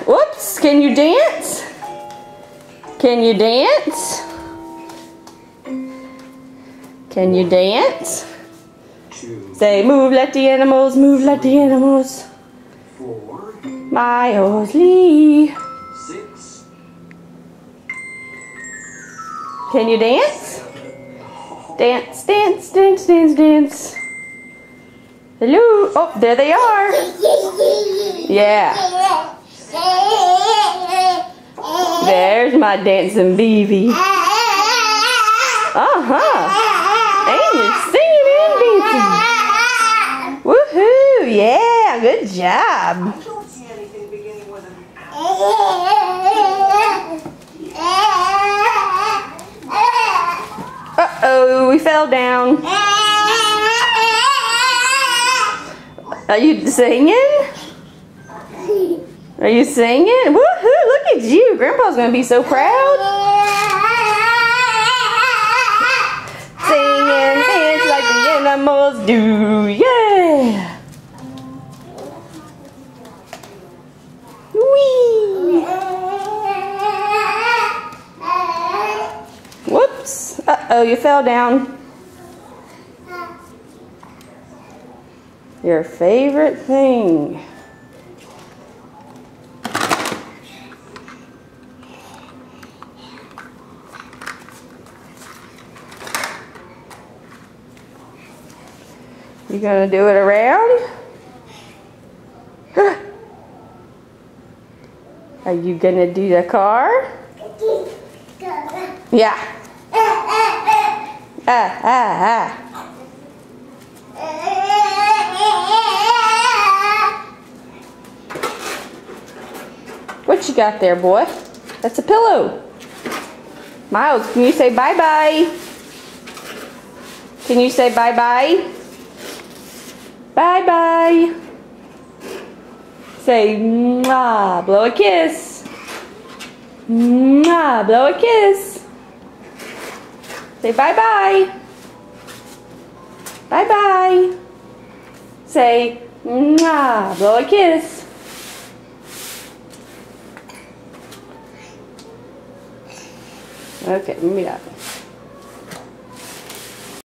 Whoops, can you dance? Can you dance? Can you dance? Say, move like the animals, move like the animals. Miles Lee. Can you dance? Dance, dance, dance, dance, dance. Hello. Oh, there they are. Yeah. There's my dancing baby. And you're singing and dancing. Woohoo! Yeah, good job. Uh-oh, we fell down. Are you singing? Are you singing? Woohoo! Look at you. Grandpa's gonna be so proud. Singing, dance like the animals do. Yeah. Whee! Whoops. Uh-oh, you fell down. Your favorite thing. You gonna do it around? Are you gonna do the car? Yeah. What you got there, boy? That's a pillow. Miles, can you say bye-bye? Can you say bye-bye? Bye-bye. Say mwah, blow a kiss. Mwah, blow a kiss. Say bye-bye. Bye-bye. Say mwah, blow a kiss. Okay, let me that.